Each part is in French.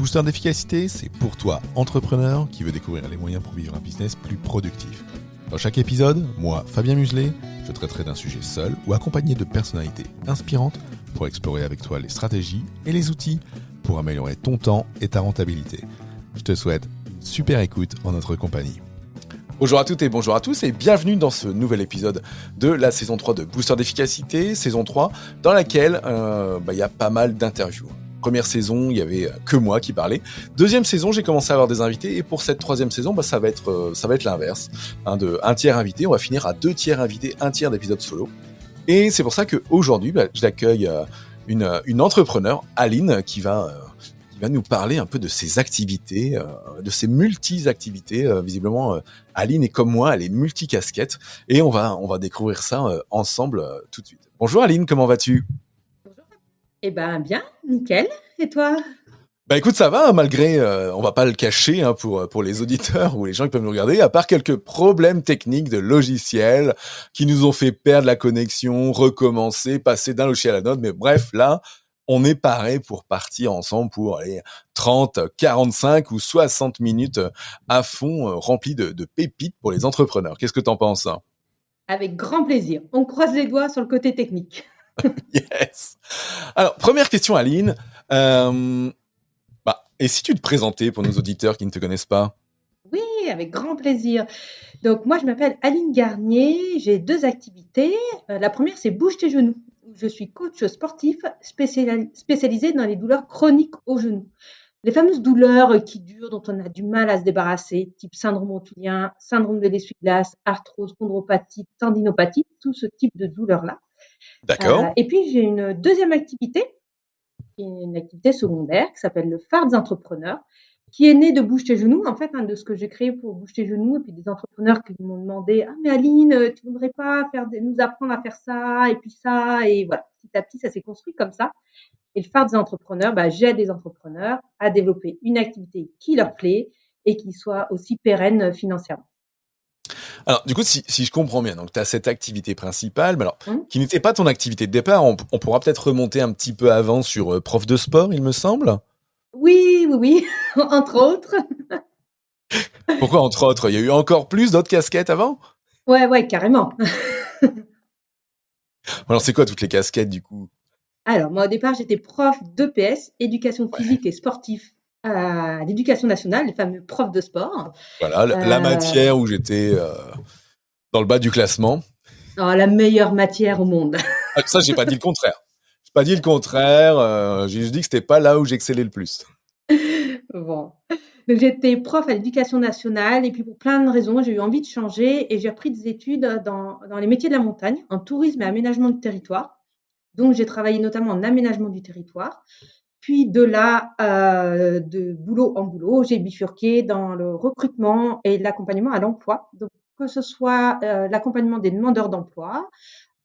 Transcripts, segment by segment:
Booster d'efficacité, c'est pour toi, entrepreneur, qui veut découvrir les moyens pour vivre un business plus productif. Dans chaque épisode, moi, Fabien Muselet, je traiterai d'un sujet seul ou accompagné de personnalités inspirantes pour explorer avec toi les stratégies et les outils pour améliorer ton temps et ta rentabilité. Je te souhaite une super écoute en notre compagnie. Bonjour à toutes et bonjour à tous et bienvenue dans ce nouvel épisode de la saison 3 de Booster d'efficacité, saison 3 dans laquelle y a pas mal d'interviews. Première saison, il y avait que moi qui parlais. Deuxième saison, j'ai commencé à avoir des invités et pour cette troisième saison, ça va être l'inverse. De un tiers invité, on va finir à 2 tiers invités, 1 tiers d'épisodes solo. Et c'est pour ça qu'aujourd'hui, j'accueille une entrepreneure, Aline, qui va nous parler un peu de ses activités, de ses multi-activités. Visiblement, Aline est comme moi, elle est multicasquette. Et on va découvrir ça ensemble tout de suite. Bonjour Aline, comment vas-tu ? Bonjour. Eh ben bien, nickel. Et toi ? Écoute, ça va, malgré, on va pas le cacher pour les auditeurs ou les gens qui peuvent nous regarder, à part quelques problèmes techniques de logiciels qui nous ont fait perdre la connexion, recommencer, passer d'un logiciel à l'autre. Mais bref, là, on est paré pour partir ensemble pour 30, 45 ou 60 minutes à fond, remplies de pépites pour les entrepreneurs. Qu'est-ce que t'en penses ? Avec grand plaisir. On croise les doigts sur le côté technique. Yes. Alors, première question, Aline. Et si tu te présentais pour nos auditeurs qui ne te connaissent pas ? Oui, avec grand plaisir. Donc moi, je m'appelle Aline Garnier. J'ai 2 activités. La première, c'est Bouge tes genoux. Je suis coach sportif spécialisé dans les douleurs chroniques aux genoux. Les fameuses douleurs qui durent, dont on a du mal à se débarrasser, type syndrome rotulien, syndrome de l'essuie-glace, arthrose, chondropathie, tendinopathie, tout ce type de douleurs-là. D'accord. Et puis, j'ai une deuxième activité, une activité secondaire qui s'appelle le phare des entrepreneurs, qui est née de Bouge tes genoux, en fait, de ce que j'ai créé pour Bouge tes genoux, et puis des entrepreneurs qui m'ont demandé « Ah, mais Aline, tu voudrais pas nous apprendre à faire ça, et puis ça ?» Et voilà, petit à petit, ça s'est construit comme ça. Et le phare des entrepreneurs, j'aide les entrepreneurs à développer une activité qui leur plaît et qui soit aussi pérenne financièrement. Alors, du coup, si je comprends bien, donc tu as cette activité principale, mais alors, qui n'était pas ton activité de départ, on pourra peut-être remonter un petit peu avant sur prof de sport, il me semble. Oui, entre autres. Pourquoi entre autres ? Il y a eu encore plus d'autres casquettes avant ? Ouais, carrément. Alors, c'est quoi toutes les casquettes, du coup ? Alors, moi, au départ, j'étais prof d'EPS, éducation physique et sportive à l'éducation nationale, les fameux profs de sport. Voilà, la matière où j'étais dans le bas du classement. La meilleure matière au monde. Ça, j'ai pas dit le contraire. J'ai pas dit le contraire. J'ai juste dit que c'était pas là où j'excellais le plus. Bon. Donc, j'étais prof à l'éducation nationale et puis pour plein de raisons, j'ai eu envie de changer et j'ai repris des études dans les métiers de la montagne, en tourisme et aménagement du territoire. Donc, j'ai travaillé notamment en aménagement du territoire. Puis de là, de boulot en boulot, j'ai bifurqué dans le recrutement et l'accompagnement à l'emploi. Donc, que ce soit l'accompagnement des demandeurs d'emploi,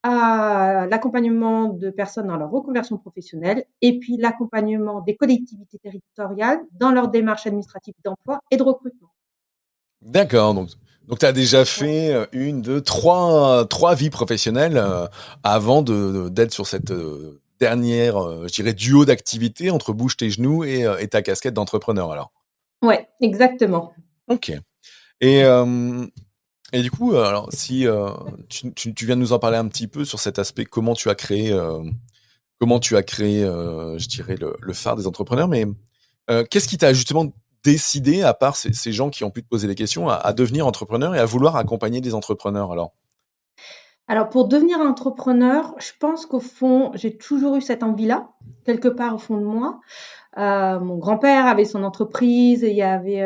à l'accompagnement de personnes dans leur reconversion professionnelle et puis l'accompagnement des collectivités territoriales dans leur démarche administrative d'emploi et de recrutement. D'accord, donc tu as déjà fait 1, 2, 3 vies professionnelles avant d'être sur cette dernière, je dirais, duo d'activités entre Bouge tes genoux et ta casquette d'entrepreneur, alors. Ouais, exactement. Ok. Et du coup, alors si tu viens de nous en parler un petit peu sur cet aspect, comment tu as créé, je dirais, le phare des entrepreneurs, mais qu'est-ce qui t'a justement décidé, à part ces gens qui ont pu te poser des questions, à devenir entrepreneur et à vouloir accompagner des entrepreneurs, alors ? Alors pour devenir entrepreneur, je pense qu'au fond, j'ai toujours eu cette envie-là, quelque part au fond de moi. Mon grand-père avait son entreprise et il y avait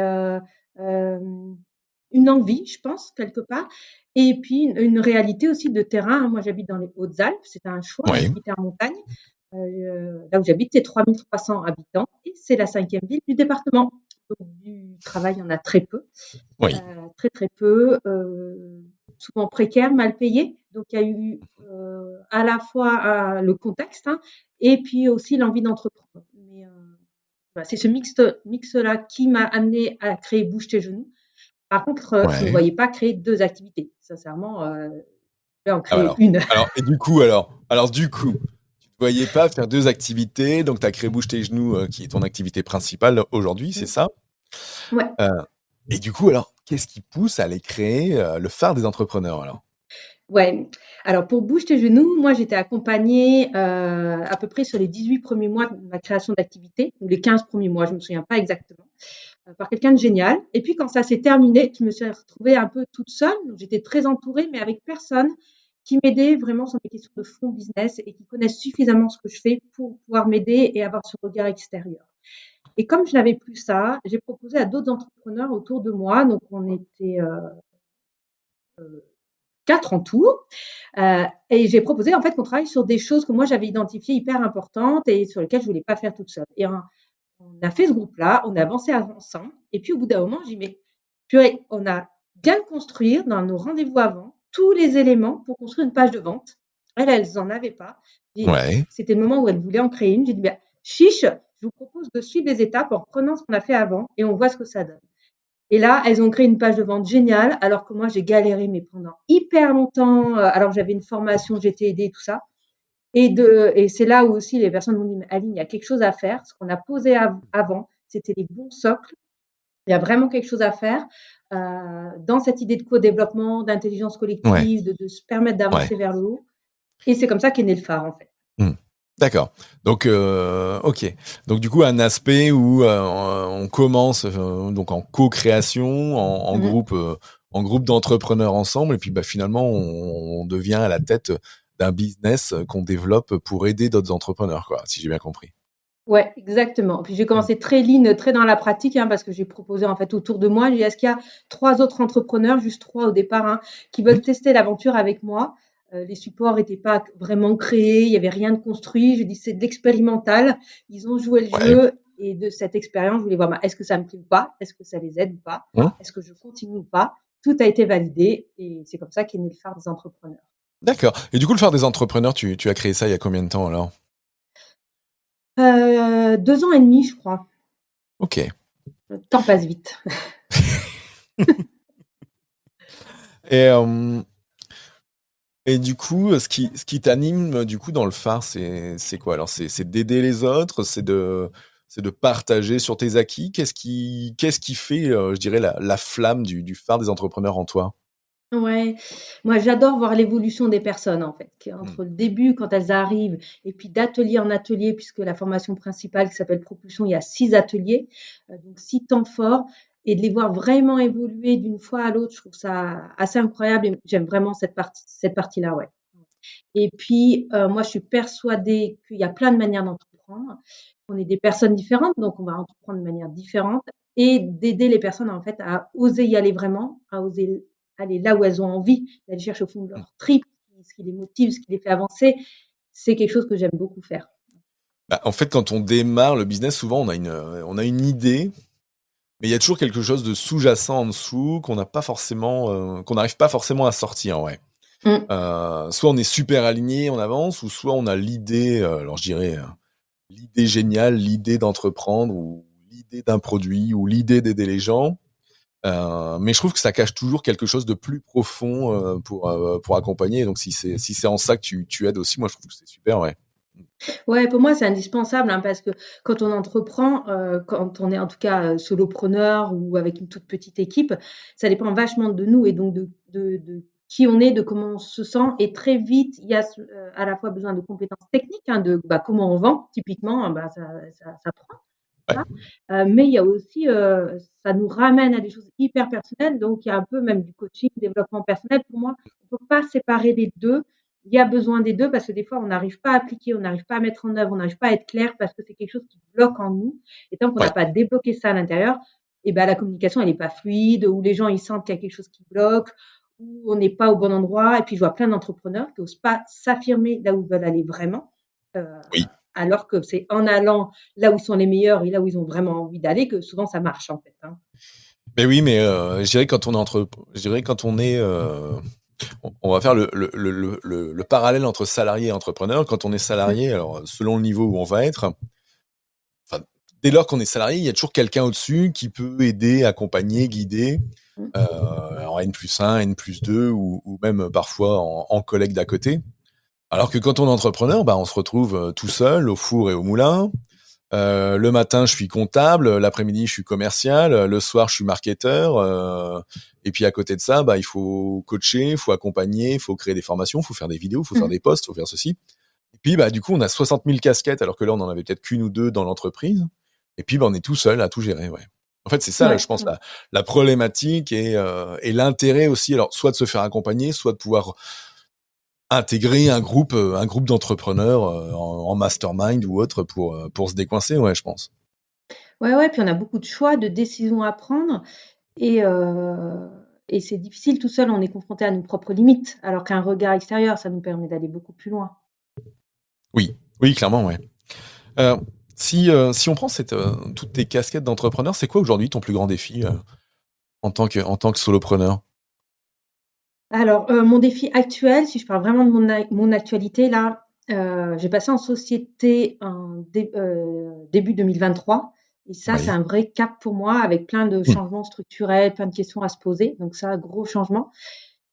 une envie, je pense, quelque part. Et puis une réalité aussi de terrain. Moi, j'habite dans les Hautes-Alpes. C'était un choix Oui. d'habiter en montagne. Là où j'habite, c'est 3300 habitants et c'est la 5e ville du département. Donc, du travail, il y en a très peu. Oui. Très peu. Souvent précaire, mal payé. Donc, il y a eu à la fois le contexte et puis aussi l'envie d'entreprendre. Mais voilà, c'est ce mix-là qui m'a amené à créer Bouge tes genoux. Par contre, je ne me voyais pas créer 2 activités. Sincèrement, je vais en créer une. Alors, et du coup, tu voyais pas faire deux activités, donc tu as créé Bouge tes genoux, qui est ton activité principale aujourd'hui, c'est Mmh. ça? Ouais. Euh, et du coup, alors, qu'est-ce qui pousse à aller créer le phare des entrepreneurs alors? Ouais. Alors pour Bouge tes genoux, moi j'étais accompagnée, à peu près sur les 18 premiers mois de ma création d'activité ou les 15 premiers mois, je me souviens pas exactement, par quelqu'un de génial et puis quand ça s'est terminé, je me suis retrouvée un peu toute seule, donc j'étais très entourée mais avec personne qui m'aidait vraiment sur mes questions de fond business et qui connaissent suffisamment ce que je fais pour pouvoir m'aider et avoir ce regard extérieur. Et comme je n'avais plus ça, j'ai proposé à d'autres entrepreneurs autour de moi, donc on était, 4 en tout. Et j'ai proposé en fait qu'on travaille sur des choses que moi j'avais identifiées hyper importantes et sur lesquelles je voulais pas faire toute seule. Et on a fait ce groupe-là, on a avancé ensemble. Et puis au bout d'un moment, j'ai dit mais purée, on a bien construire dans nos rendez-vous avant tous les éléments pour construire une page de vente. Elles en avaient pas. Et Ouais, c'était le moment où elles voulaient en créer une. J'ai dit ben, chiche, je vous propose de suivre les étapes en prenant ce qu'on a fait avant et on voit ce que ça donne. Et là, elles ont créé une page de vente géniale, alors que moi, j'ai galéré, mais pendant hyper longtemps, alors que j'avais une formation, j'étais aidée, tout ça. Et c'est là où aussi les personnes m'ont dit, mais Aline, il y a quelque chose à faire. Ce qu'on a posé avant, c'était les bons socles. Il y a vraiment quelque chose à faire dans cette idée de co-développement, d'intelligence ouais, collective, de se permettre ouais. d'avancer vers le haut. Et c'est comme ça qu'est né le phare, en fait. Hmm. D'accord. Donc, ok. Donc, du coup, un aspect où on commence donc en co-création, Mmh. en groupe d'entrepreneurs ensemble, et puis bah, finalement, on devient à la tête d'un business qu'on développe pour aider d'autres entrepreneurs, quoi, si j'ai bien compris. Ouais, exactement. Puis j'ai Hmm. commencé très lean, très dans la pratique, hein, parce que j'ai proposé en fait autour de moi. J'ai dit: «Est-ce qu'il y a 3 autres entrepreneurs?» juste 3 au départ, hein, qui Hmm. veulent tester l'aventure avec moi. Les supports étaient pas vraiment créés, il y avait rien de construit. J'ai dit: «C'est de l'expérimental». Ils ont joué le Ouais. jeu et de cette expérience, je voulais voir, bah, est-ce que ça me plaît ou pas? Est-ce que ça les aide ou pas? Hmm. Est-ce que je continue ou pas? Tout a été validé et c'est comme ça qu'est né le phare des entrepreneurs. D'accord. Et du coup, le phare des entrepreneurs, tu as créé ça il y a combien de temps alors? 2 ans et demi, je crois. Ok. Le temps passe vite. Et, et du coup, ce qui t'anime du coup dans le phare, c'est quoi? Alors, c'est d'aider les autres, c'est de partager sur tes acquis. Qu'est-ce qui fait, je dirais, la flamme du phare des entrepreneurs en toi? Ouais, moi j'adore voir l'évolution des personnes en fait, Hmm. entre le début quand elles arrivent et puis d'atelier en atelier puisque la formation principale qui s'appelle Propulsion, il y a 6 ateliers, donc 6 temps forts et de les voir vraiment évoluer d'une fois à l'autre, je trouve ça assez incroyable et j'aime vraiment cette partie-là, ouais. Et puis, moi je suis persuadée qu'il y a plein de manières d'entreprendre. On est des personnes différentes, donc on va entreprendre de manière différente et d'aider les personnes en fait à oser y aller vraiment, à oser aller là où elles ont envie, d'aller chercher au fond de Hmm. leur tripes, ce qui les motive, ce qui les fait avancer. C'est quelque chose que j'aime beaucoup faire. Bah, en fait, quand on démarre le business, souvent on a une idée, mais il y a toujours quelque chose de sous-jacent en dessous qu'on n'a pas forcément, qu'on n'arrive pas forcément à sortir, ouais. Mmh. Soit on est super aligné, on avance, ou soit on a l'idée, alors je dirais, l'idée géniale, l'idée d'entreprendre, ou l'idée d'un produit, ou l'idée d'aider les gens. Mais je trouve que ça cache toujours quelque chose de plus profond pour accompagner. Donc si c'est en ça que tu aides aussi, moi je trouve que c'est super, ouais. Ouais, pour moi, c'est indispensable, hein, parce que quand on entreprend, quand on est en tout cas, solopreneur ou avec une toute petite équipe, ça dépend vachement de nous et donc de qui on est, de comment on se sent et très vite, il y a à la fois besoin de compétences techniques, hein, de, bah, comment on vend typiquement, bah, ça prend Ouais, ça. Mais il y a aussi, ça nous ramène à des choses hyper personnelles, donc il y a un peu même du coaching, développement personnel. Pour moi, on peut pas séparer les 2. Il y a besoin des 2 parce que des fois, on n'arrive pas à appliquer, on n'arrive pas à mettre en œuvre, on n'arrive pas à être clair parce que c'est quelque chose qui bloque en nous et tant qu'on n'a ouais, pas débloqué ça à l'intérieur et ben, la communication, elle est pas fluide ou les gens, ils sentent qu'il y a quelque chose qui bloque ou on n'est pas au bon endroit et puis je vois plein d'entrepreneurs qui osent pas s'affirmer là où ils veulent aller vraiment, heu, oui. alors que c'est en allant là où sont les meilleurs et là où ils ont vraiment envie d'aller que souvent ça marche, en fait, hein. Mais oui, mais je dirais quand on est je dirais quand on est, on va faire le parallèle entre salarié et entrepreneur. Quand on est Mmh, salarié, alors selon le niveau où on va être, enfin, dès lors qu'on est salarié, il y a toujours quelqu'un au-dessus qui peut aider, accompagner, guider, mmh, en N+1, N+2 ou même parfois en collègue d'à côté. Alors que quand on est entrepreneur, bah, on se retrouve tout seul au four et au moulin. Le matin, je suis comptable, l'après-midi, je suis commercial, le soir, je suis marketeur. Et puis à côté de ça, bah, il faut coacher, il faut accompagner, il faut créer des formations, il faut faire des vidéos, il faut faire Mmh. des posts, il faut faire ceci. Et puis, bah, du coup, on a 60 000 casquettes, alors que là, on en avait peut-être qu'une ou deux dans l'entreprise. Et puis, bah, on est tout seul à tout gérer, ouais. En fait, c'est ça, là, Ouais, je pense, ouais. la problématique et l'intérêt aussi, alors, soit de se faire accompagner, soit de pouvoir intégrer un groupe d'entrepreneurs en mastermind ou autre pour se décoincer, ouais, je pense. Ouais, ouais, puis on a beaucoup de choix, de décisions à prendre et heu et c'est difficile tout seul, on est confronté à nos propres limites, alors qu'un regard extérieur, ça nous permet d'aller beaucoup plus loin. Oui, oui, clairement, ouais. Euh, si on prend toutes tes casquettes d'entrepreneur, c'est quoi aujourd'hui ton plus grand défi en tant que solopreneur? Alors, mon défi actuel, si je parle vraiment de mon actualité là, j'ai passé en société début 2023 et ça, c'est Oui. un vrai cap pour moi avec plein de Hmm. changements structurels, plein de questions à se poser, donc ça, gros changement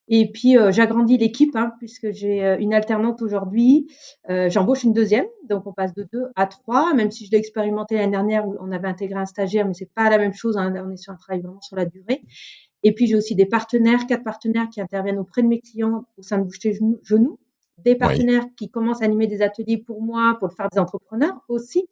et puis, j'agrandis l'équipe, hein, puisque j'ai, une alternante aujourd'hui, j'embauche une deuxième, donc on passe de 2 à 3, même si je l'ai expérimenté l'année dernière où on avait intégré un stagiaire, mais c'est pas la même chose, hein, là on est sur un travail vraiment sur la durée et puis j'ai aussi des partenaires, 4 partenaires qui interviennent auprès de mes clients au sein de Bouge tes genoux, des Oui. partenaires qui commencent à animer des ateliers pour moi, pour le faire des entrepreneurs aussi.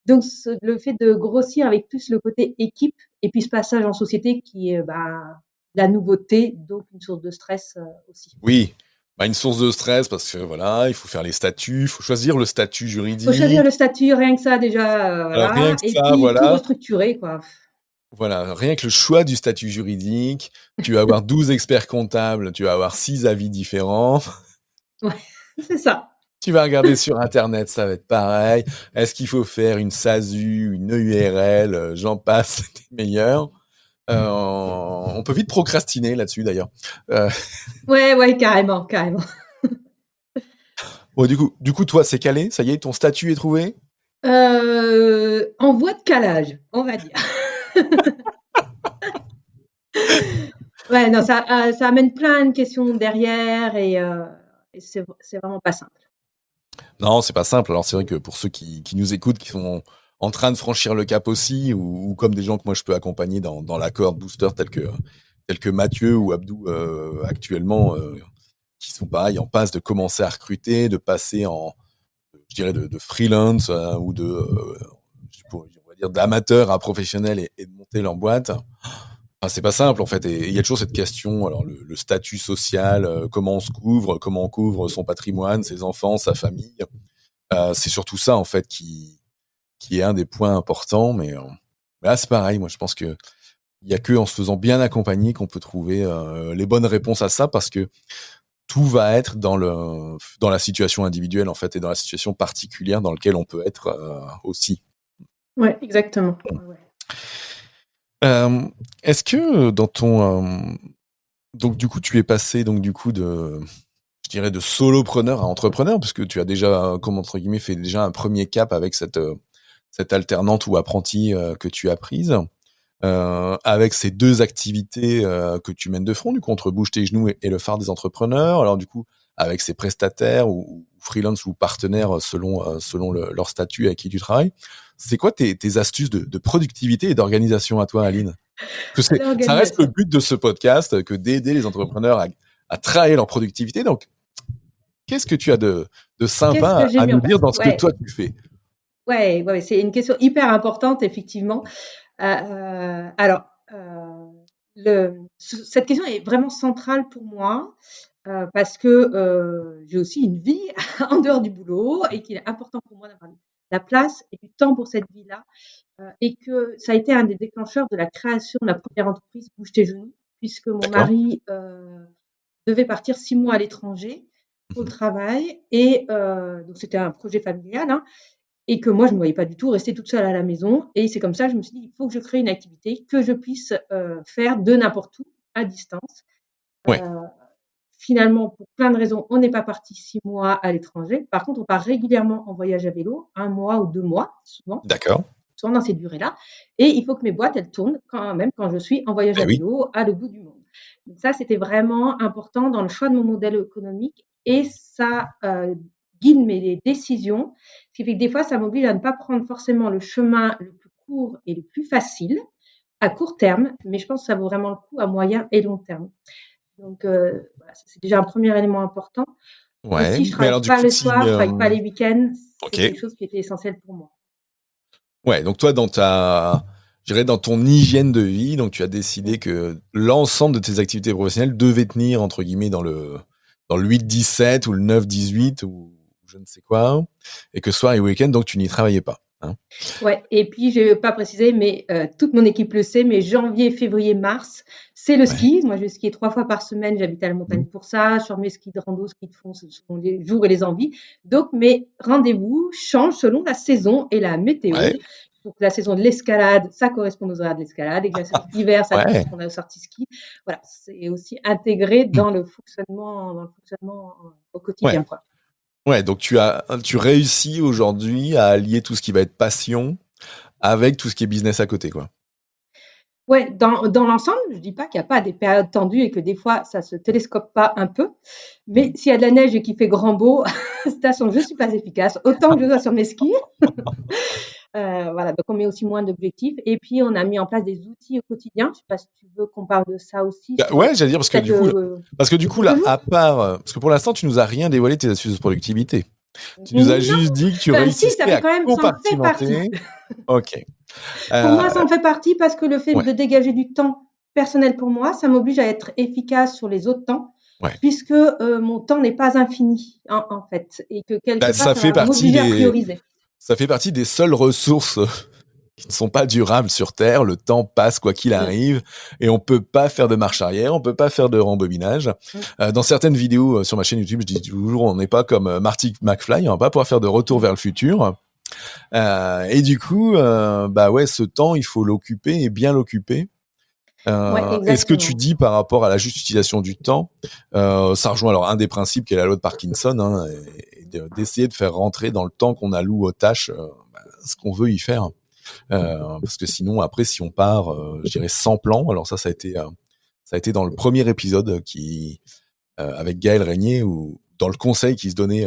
Donc le fait de grossir avec plus le côté équipe et puis ce passage en société qui est, bah, la nouveauté, donc une source de stress, aussi. Oui. Bah, une source de stress parce que voilà, il faut faire les statuts, il faut choisir le statut Faut choisir juridique. le statut, rien que ça déjà, Rien voilà que et ça, puis tout voilà. restructurer, quoi. Voilà, rien que le choix du statut juridique, tu vas avoir 12 experts comptables, tu vas avoir 6 avis différents. Ouais, c'est ça. Tu vas regarder sur internet, ça va être pareil. Est-ce qu'il faut faire une SASU, une EURL, j'en passe, des meilleurs. On peut vite procrastiner là-dessus d'ailleurs. Heu, Ouais, ouais, carrément, carrément. bon du coup toi c'est calé, ça y est, ton statut est trouvé? En voie de calage, on va dire. Ouais, non, ça amène plein de questions derrière et c'est vraiment pas simple. Non, c'est pas simple. Alors c'est vrai que pour ceux qui nous écoutent, qui sont en train de franchir le cap aussi, ou comme des gens que moi je peux accompagner dans la cohorte booster tels que Mathieu ou Abdou actuellement, qui sont pareil en passe de commencer à recruter, de passer en, je dirais, de freelance ou on va dire d'amateur à professionnel et de monter leur boîte. Ah, c'est pas simple en fait, et il y a toujours cette question. Alors le statut social, comment on se couvre, comment on couvre son patrimoine, ses enfants, sa famille. C'est surtout ça en fait qui est un des points importants, mais là c'est pareil. Moi je pense que il y a que en se faisant bien accompagner qu'on peut trouver les bonnes réponses à ça, parce que tout va être dans la situation individuelle en fait, et dans la situation particulière dans laquelle on peut être aussi. Ouais, exactement. Ouais, ouais. Euh, Est-ce que dans ton donc du coup tu es passé donc du coup de, je dirais, de solopreneur à entrepreneur, parce que tu as déjà, comme entre guillemets, fait déjà un premier cap avec cette alternante ou apprentie que tu as prise, avec ces deux activités que tu mènes de front, du coup, entre Bouge tes genoux et le phare des entrepreneurs. Alors du coup, avec ces prestataires ou freelance ou partenaires selon leur statut avec qui tu travailles, c'est quoi tes astuces de productivité et d'organisation à toi, Aline? Parce que ça reste le L'organisation. but de ce podcast, que d'aider les entrepreneurs à travailler leur productivité. Donc, qu'est-ce que tu as de Qu'est-ce que sympa j'ai à mis en nous dire place? dans ce que Ouais, toi tu fais? ouais, ouais, c'est une question hyper importante effectivement. Alors, cette question est vraiment centrale pour moi, parce que, j'ai aussi une vie en dehors du boulot et qu'il est important pour moi d'avoir la place et du temps pour cette vie-là, et que ça a été un des déclencheurs de la création de ma première entreprise Bouge tes genoux, puisque mon D'accord. mari, devait partir 6 mois à l'étranger pour le Mhm. travail et donc c'était un projet familial, hein, et que moi je ne me voyais pas du tout rester toute seule à la maison et c'est comme ça que je me suis dit: «Il faut que je crée une activité que je puisse, faire de n'importe où, à distance». Ouais, Heu, Finalement, pour plein de raisons, on n'est pas parti 6 mois à l'étranger. Par contre, on part régulièrement en voyage à vélo, 1 mois ou 2 mois souvent. d'accord. Souvent dans ces durées-là et il faut que mes boîtes, elles tournent quand même quand je suis en voyage Eh à oui. vélo à l'autre bout du monde. Donc ça, c'était vraiment important dans le choix de mon modèle économique et ça, guide mes décisions. Ce qui fait que des fois, ça m'oblige à ne pas prendre forcément le chemin le plus court et le plus facile à court terme, mais je pense que ça vaut vraiment le coup à moyen et long terme. Donc, voilà, c'est déjà un premier élément important. Ouais. Aussi, je Mais travaille alors, du pas coup, le soir, je travaille pas les week-ends. C'est ok. quelque chose qui était essentiel pour moi. Ouais, donc toi, je dirais dans ton hygiène de vie, donc tu as Mm. décidé que l'ensemble de tes activités professionnelles devaient tenir, entre guillemets, dans le 8-17 ou le 9-18 ou je ne sais quoi, et que soir et week-end, donc tu n'y travaillais pas. Hein. Ouais, et puis je n'ai pas précisé, mais toute mon équipe le sait, mais janvier, février, mars, c'est le Ouais. ski. Moi, je vais skier 3 fois par semaine. J'habite à la montagne Mmh. pour ça. Je sors mes skis de rando, skis de fond, ce sont les jours et les envies. Donc, mes rendez-vous changent selon la saison et la météo. Ouais. Donc, la saison de l'escalade, ça correspond aux horaires de l'escalade. Et que la saison d'hiver, ça Ouais. correspond aux sorties ski. Voilà, c'est aussi intégré Mmh. dans le fonctionnement, au Ouais. quotidien, quoi. Ouais, donc tu réussis aujourd'hui à allier tout ce qui va être passion avec tout ce qui est business à côté, quoi. Ouais, dans l'ensemble, je dis pas qu'il y a pas des périodes tendues et que des fois ça se télescope pas un peu, mais Mmh. s'il y a de la neige et qu'il fait grand beau, de toute façon, je suis pas efficace, autant que je sois sur mes skis. Voilà, donc on met aussi moins d'objectifs et puis on a mis en place des outils au quotidien. Je sais pas si tu veux qu'on parle de ça aussi Bah, sur, ouais, j'allais dire parce que peut-être, du le coup jour le là, jour? à part, parce que pour l'instant, tu nous as rien dévoilé de tes astuces de productivité. Tu nous as Non, juste dit que tu enfin si, ça réussissais fait à quand même ça en fait partie. compartimenter. Ok. Pour moi, Euh, ça en fait partie parce que le fait ouais, de dégager du temps personnel pour moi, ça m'oblige à être efficace sur les autres temps, ouais. puisque mon temps n'est pas infini, en fait, et que quelque Bah, part, ça va m'obliger à prioriser. ça fait partie des seules ressources qui ne sont pas durables sur Terre. Le temps passe quoi qu'il Mm, arrive et on peut pas faire de marche arrière, on peut pas faire de rembobinage. mm, Dans certaines vidéos sur ma chaîne YouTube, je dis toujours, on n'est pas comme Marty McFly, on va pas pouvoir faire de retour mm. vers le futur. Et du coup, bah ouais, ce temps, il faut l'occuper et bien l'occuper. Ouais, Et ce que tu exactement. dis par rapport à la juste utilisation du temps, ça rejoint alors un des principes qui est la loi de Parkinson, hein, et d'essayer de faire rentrer dans le temps qu'on alloue aux tâches ce qu'on veut y faire. Parce que sinon, après, si on part, je dirais sans plan, alors ça a été dans le premier épisode avec Gaël Régnier, ou dans le conseil qui se donnait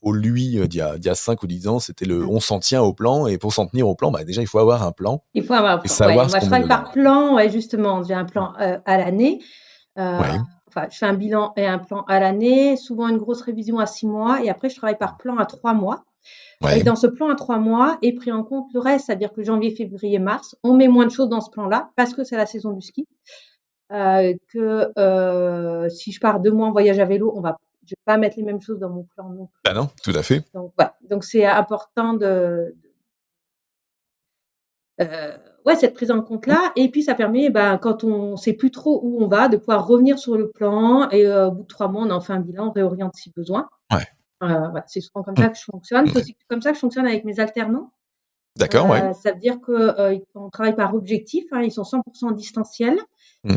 au lui d'il y a 5 ou 10 ans, c'était le Mm. on s'en tient au plan, et pour s'en tenir au plan, bah, déjà, il faut avoir un plan Il faut avoir un et plan. Ouais, savoir ce moi, je qu'on met travaille dedans. par plan. Ouais, justement, j'ai un plan à l'année. Ouais, Enfin, je fais un bilan et un plan à l'année, souvent une grosse révision à 6 mois, et après, je travaille par plan à 3 mois. Et ouais, dans ce plan à 3 mois est pris en compte le reste, c'est-à-dire que janvier, février, mars, on met moins de choses dans ce plan-là parce que c'est la saison du ski. Si je pars 2 mois en voyage à vélo, je vais pas mettre les mêmes choses dans mon plan non plus. bah non, tout à fait. Donc voilà, donc c'est important euh, ouais, cette prise en compte-là. Et puis ça permet, ben, quand on sait plus trop où on va, de pouvoir revenir sur le plan et au bout de 3 mois, on en fait un bilan, on réoriente si besoin. Ouais. Voilà, c'est souvent comme Mmh. ça que je fonctionne. C'est Ouais. aussi comme ça que je fonctionne avec mes alternants. D'accord, ouais. Ça veut dire qu'on travaille par objectif, hein, ils sont 100% en distanciel. Mmh.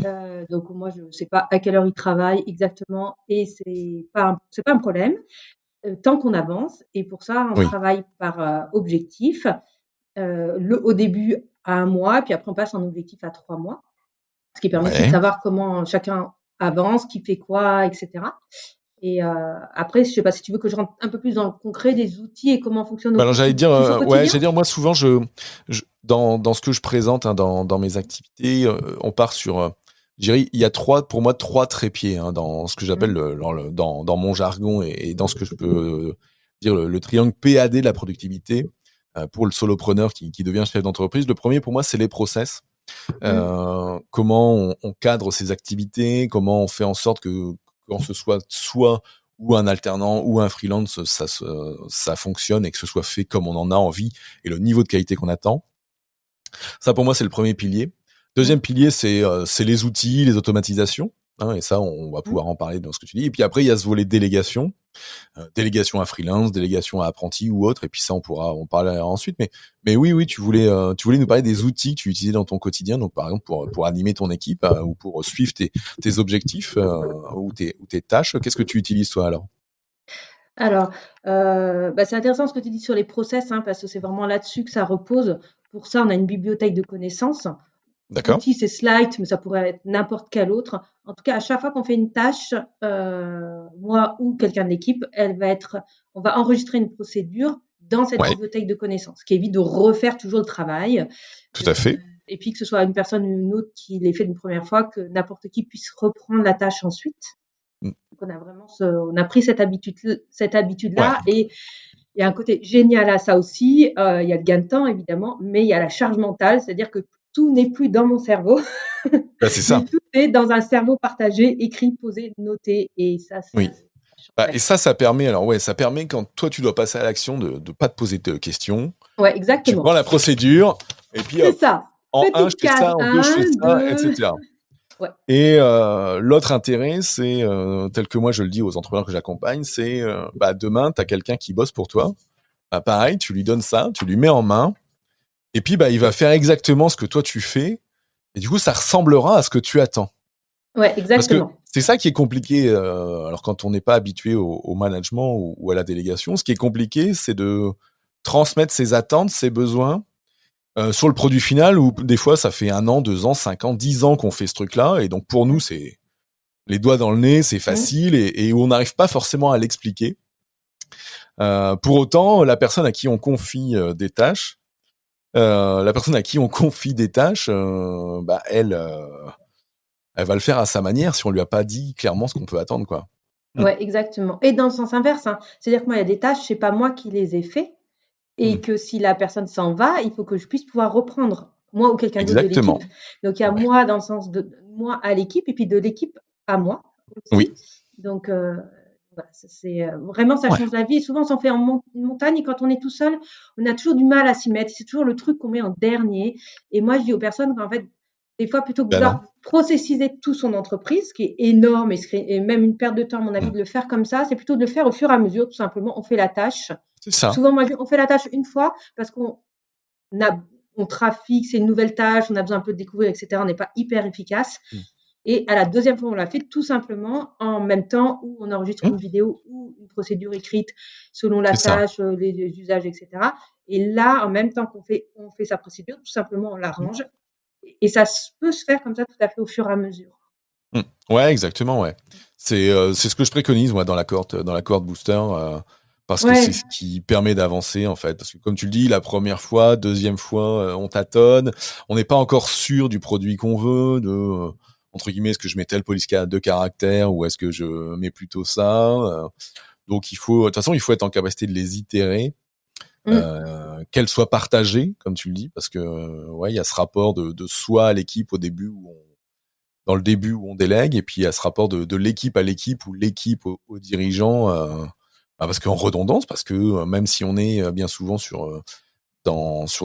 Donc moi, je ne sais pas à quelle heure ils travaillent exactement et c'est pas un problème tant qu'on avance. Et pour ça, on Oui. travaille par objectif. Au début à 1 mois, puis après on passe en objectif à 3 mois, ce qui permet aussi de Ouais. savoir comment chacun avance, qui fait quoi, etc. Et après, je ne sais pas si tu veux que je rentre un peu plus dans le concret des outils et comment fonctionne Bah alors j'allais dire, plus au ouais, quotidien. j'allais dire moi souvent dans ce que je présente hein, dans mes activités, on part sur, je dirais, il y a pour moi trois trépieds hein, dans ce que j'appelle Mmh. dans mon jargon et dans ce que je peux dire le triangle PAD de la productivité pour le solopreneur qui devient chef d'entreprise. Le premier pour moi c'est les process. Mmh. Comment on cadre ses activités, comment on fait en sorte que quand ce soit ou un alternant ou un freelance, ça fonctionne et que ce soit fait comme on en a envie et le niveau de qualité qu'on attend. Ça, pour moi, c'est le premier pilier. Mmh. Deuxième pilier, c'est les outils, les automatisations. Hein, et ça, on va Mmh. pouvoir en parler dans ce que tu dis. Et puis après, il y a ce volet délégation. Délégation à freelance, délégation à apprenti ou autre. Et puis ça, on pourra en parler ensuite. Mais oui, tu voulais nous parler des outils que tu utilisais dans ton quotidien. Donc, par exemple, pour animer ton équipe ou pour suivre tes objectifs ou tes tâches. Qu'est-ce que tu utilises, toi, alors? Alors, bah, c'est intéressant ce que tu dis sur les process, hein, parce que c'est vraiment là-dessus que ça repose. Pour ça, on a une bibliothèque de connaissances. D'accord? L'outil, c'est Slide, mais ça pourrait être n'importe quel autre. En tout cas, à chaque fois qu'on fait une tâche, moi ou quelqu'un de l'équipe, on va enregistrer une procédure dans cette Ouais, bibliothèque de connaissances, ce qui évite de refaire toujours le travail. tout à fait. Et puis que ce soit une personne ou une autre qui l'ait fait une première fois, que n'importe qui puisse reprendre la tâche ensuite. Mm. Donc on a pris cette Ouais. habitude-là, et il y a un côté génial à ça aussi. Il y a le gain de temps évidemment, mais il y a la charge mentale, c'est-à-dire que tout n'est plus dans mon cerveau, Bah, c'est ça. mais tout est dans un cerveau partagé, écrit, posé, noté, et ça Oui. change Bah, la et vie. ça permet, alors ouais, ça permet quand toi tu dois passer à l'action de ne pas te poser de questions. Ouais, Tu prends exactement. la procédure et puis C'est hop, ça. en un je Petite fais case ça, en deux je fais 1, ça, 2. etc. Ouais. Et l'autre intérêt, c'est tel que moi je le dis aux entrepreneurs que j'accompagne, c'est bah, demain tu as quelqu'un qui bosse pour toi. Bah, pareil, tu lui donnes ça, tu lui mets en main, et puis bah il va faire exactement ce que toi tu fais, et du coup ça ressemblera à ce que tu attends. Ouais, Parce que exactement. c'est ça qui est compliqué. Alors quand on n'est pas habitué au management ou à la délégation, ce qui est compliqué, c'est de transmettre ses attentes, ses besoins sur le produit final. Où des fois, ça fait 1 an, 2 ans, 5 ans, 10 ans qu'on fait ce truc-là, et donc pour nous, c'est les doigts dans le nez, c'est Mmh. facile, et on n'arrive pas forcément à l'expliquer. Pour autant, la personne à qui on confie des tâches, bah elle va le faire à sa manière si on lui a pas dit clairement ce qu'on peut attendre, quoi. Mm. Ouais, exactement, et dans le sens inverse, hein. C'est-à-dire que moi, il y a des tâches, c'est pas moi qui les ai fait, Mm. et que si la personne s'en va, il faut que je puisse pouvoir reprendre, moi ou quelqu'un d'autre de l'équipe. Exactement. Donc il y a Ouais. moi dans le sens de moi à l'équipe, et puis de l'équipe à moi Oui. aussi. Donc voilà, ça c'est, vraiment ça Ouais. change la vie, et souvent on s'en fait en montagne, et quand on est tout seul, on a toujours du mal à s'y mettre. C'est toujours le truc qu'on met en dernier, et moi je dis aux personnes qu'en fait, des fois, plutôt que Ben non. vouloir processiser tout son entreprise, ce qui est énorme, et même une perte de temps à mon avis Mm. de le faire comme ça, c'est plutôt de le faire au fur et à mesure, tout simplement. On fait la tâche. C'est ça. Souvent, moi, on fait la tâche une fois parce a, on trafique, c'est une nouvelle tâche, on a besoin un peu de découvrir, etc. On n'est pas hyper efficace. Mm. Et à la deuxième fois, on l'a fait tout simplement en même temps où on enregistre Mm. une vidéo ou une procédure écrite selon la C'est ça. tâche, les usages, etc. Et là, en même temps on fait sa procédure, tout simplement, on Mm. l'arrange. Et ça peut se faire comme ça tout à fait au fur et à mesure. Mm. Ouais, exactement, ouais. C'est ce que je préconise, moi, dans la cohorte booster, parce que c'est Ouais, ce qui permet d'avancer, en fait. Parce que comme tu le dis, la première fois, deuxième fois, on tâtonne, on n'est pas encore sûr du produit qu'on veut, entre guillemets, est-ce que je mets tel police de caractère ou est-ce que je mets plutôt ça. Donc de toute façon, il faut être en capacité de les itérer, mmh, qu'elles soient partagées, comme tu le dis, parce que ouais, il y a ce rapport de soi à l'équipe au début dans le début où on délègue, et puis il y a ce rapport de l'équipe à l'équipe ou l'équipe aux dirigeants, parce qu'en redondance, parce que même si on est bien souvent sur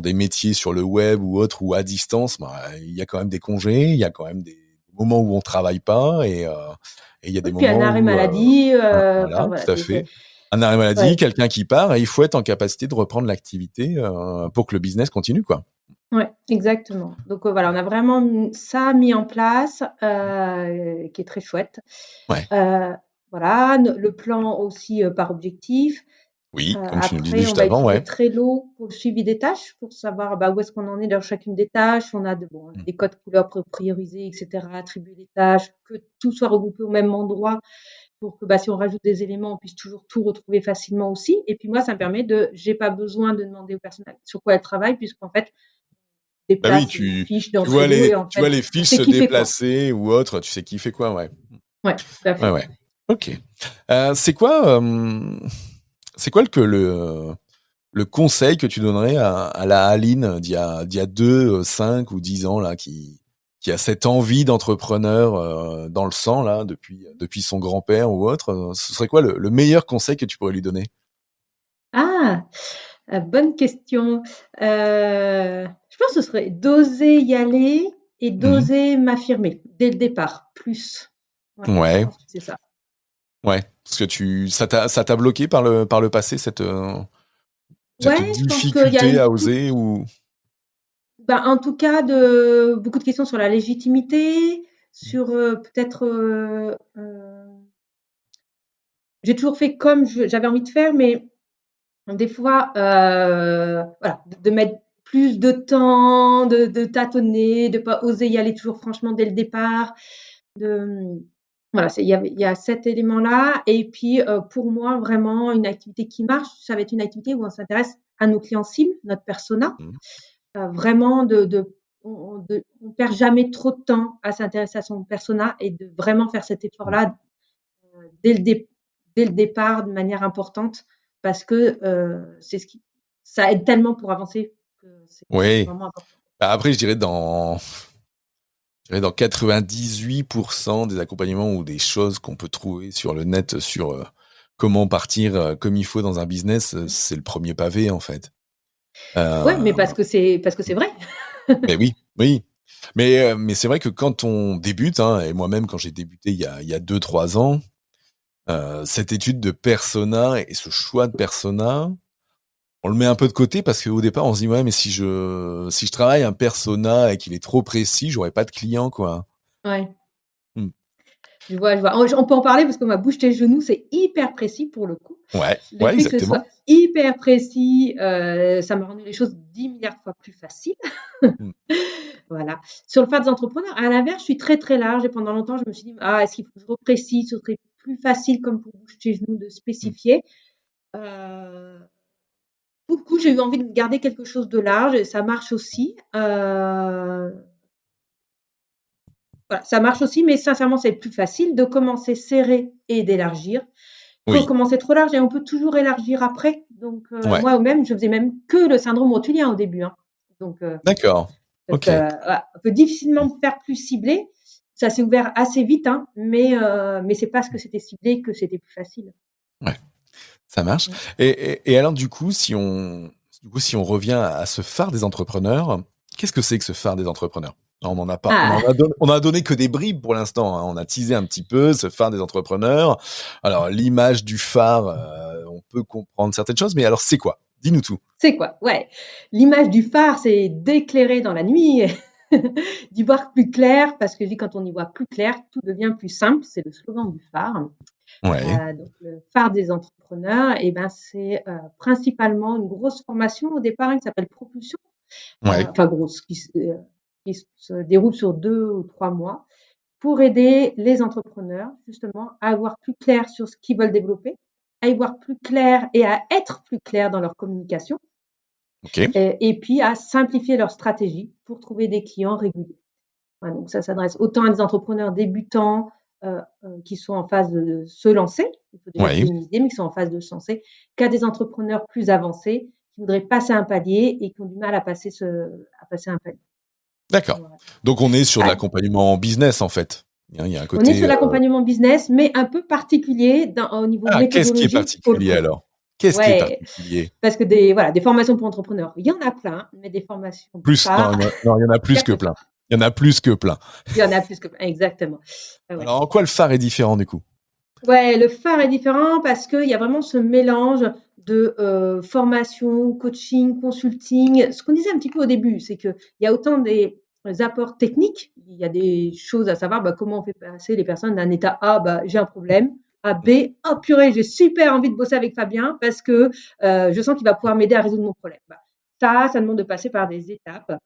des métiers sur le web ou autre ou à distance, il y a quand même des congés, il y a quand même des moments où on travaille pas, et il y a des oui, puis un moments arrêt où maladie, enfin voilà, voilà, tout à c'est fait. Un arrêt maladie, ouais. quelqu'un qui part, et il faut être en capacité de reprendre l'activité pour que le business continue, quoi. Ouais, exactement. Donc, voilà, on a vraiment ça mis en place, qui est très chouette. Ouais. Heu, voilà, le plan aussi, par objectif. Oui, comme tu nous le disais Après, on juste va avant, utiliser ouais. Trello pour le suivi des tâches, pour savoir, bah, où est-ce qu'on en est dans chacune des tâches. On a Mm. des codes couleurs pour prioriser, et cetera, attribuer les tâches, que tout soit regroupé au même endroit, pour que, bah, si on rajoute des éléments, on puisse toujours tout retrouver facilement aussi. Et puis moi, ça me permet j'ai pas besoin de demander aux personnes sur quoi elles travaillent, puisqu'en fait, Bah oui, déplace une tu, fiche dans tu vois Trello, et les, en tu vois fait, les on fiches sait se qui fait quoi. déplacer ou autre, tu sais qui fait quoi, ouais. Ouais, tout à Ouais, fait. ouais. Ok. C'est quoi le conseil que tu donnerais à la Aline d'il y a 2, 5 ou 10 ans, là, qui a cette envie d'entrepreneur dans le sang, là, depuis son grand-père ou autre? Ce serait quoi le meilleur conseil que tu pourrais lui donner? Ah! Bonne question. Je pense que ce serait d'oser y aller et Mhm. d'oser m'affirmer dès le départ, plus. Ouais, je Ouais, pense que c'est ça. ouais. Parce que ça t'a bloqué par le passé, cette Ouais, je pense qu'il y a difficulté eu à oser ou... en tout cas, beaucoup de questions sur la légitimité, sur, peut-être, j'ai toujours fait comme j'avais envie de faire, mais des fois, voilà, de mettre plus de temps, de tâtonner, de pas oser y aller toujours franchement dès le départ, de Voilà, il y a cet élément-là. Et puis, pour moi, vraiment, une activité qui marche, ça va être une activité où on s'intéresse à nos clients cibles, notre persona. Mmh. Vraiment on perd jamais trop de temps à s'intéresser à son persona et de vraiment faire cet Mmh. effort-là dès le dé dès le départ de manière importante parce que, c'est ce qui ça aide tellement pour avancer que c'est Oui. vraiment important. Bah, après, je dirais dans 98% des accompagnements ou des choses qu'on peut trouver sur le net sur comment partir comme il faut dans un business, Mmh. c'est le premier pavé en fait. Ouais, mais Euh, parce que c'est vrai. mais oui, oui. Mais c'est vrai que quand on débute, hein, et moi-même quand j'ai débuté il y a 2-3 ans, cette étude de persona et ce choix de persona, on le met un peu de côté parce qu'au départ on se dit ouais mais si je travaille un persona et qu'il est trop précis, j'aurai pas de clients quoi. Ouais. Hmm. Je vois, je vois. On peut en parler parce que ma bouche tes genoux, c'est hyper précis pour le coup. Ouais, Le ouais fait que ce exactement. soit hyper précis, ça m'a rendu les choses 10 milliards de fois plus faciles. Hmm. Voilà. Sur le phare des entrepreneurs, à l'inverse, je suis très, très large et pendant longtemps, je me suis dit: «Ah, est-ce qu'il faut que je reprécise? Ce serait plus facile comme pour bouche tes genoux de Hmm. spécifier». Heu, pour le coup, j'ai eu envie de garder quelque chose de large et ça marche aussi. Voilà, ça marche aussi, mais sincèrement, c'est plus facile de commencer serré et d'élargir. Quand Oui, commencer trop large et on peut toujours élargir après. Donc, ouais, moi-même, je faisais même que le syndrome rotulien au début, hein. Donc, d'accord, parce que, ok. voilà, on peut difficilement me faire plus ciblé. Ça s'est ouvert assez vite, hein, mais c'est parce que c'était ciblé que c'était plus facile. Ouais, ça marche. Mmh. Et alors du coup, si on revient à ce phare des entrepreneurs, qu'est-ce que c'est que ce phare des entrepreneurs? On en a pas, Ah! on a donné que des bribes pour l'instant, hein. On a teasé un petit peu ce phare des entrepreneurs. Alors l'image du phare, on peut comprendre certaines choses, mais alors c'est quoi? Dis-nous tout. C'est quoi? Ouais, l'image du phare, c'est d'éclairer dans la nuit, d'y voir plus clair parce que je dis quand on y voit plus clair, tout devient plus simple. C'est le slogan du phare. Ouais, Donc le phare des entrepreneurs et ben, c'est, principalement une grosse formation au départ, hein, qui s'appelle Propulsion, ouais, enfin grosse, qui se déroule sur 2 ou 3 mois pour aider les entrepreneurs justement à avoir plus clair sur ce qu'ils veulent développer, à y voir plus clair et à être plus clair dans leur communication, ok, et puis à simplifier leur stratégie pour trouver des clients réguliers. Ouais, donc ça s'adresse autant à des entrepreneurs débutants, qui sont en phase de se lancer, il faut déjà ouais, trouver une idée, mais qui sont en phase de se lancer, qu'à des entrepreneurs plus avancés qui voudraient passer un palier et qui ont du mal à passer un palier. d'accord. Voilà. Donc on est sur de Ah, l'accompagnement business en fait. Il y a un on est côté. sur l'accompagnement business, mais un peu particulier au niveau Ah, qu'est-ce qui est méthodologie pour le particulier coup. alors? Qu'est-ce qui est Ouais, particulier? parce que des formations pour entrepreneurs, il y en a plein, mais des formations Plus, non, phares, non, il y en a il y plus a que que plein. ça. Il y en a plus que plein. Il y en a plus que exactement. Ouais, ouais. Alors, en quoi le phare est différent du coup? Ouais, le phare est différent parce qu'il y a vraiment ce mélange de, formation, coaching, consulting. Ce qu'on disait un petit peu au début, c'est qu'il y a autant des apports techniques, il y a des choses à savoir, bah, comment on fait passer les personnes d'un état A, bah, j'ai un problème, à B, oh purée, j'ai super envie de bosser avec Fabien parce que, je sens qu'il va pouvoir m'aider à résoudre mon problème. Bah, ça demande de passer par heu,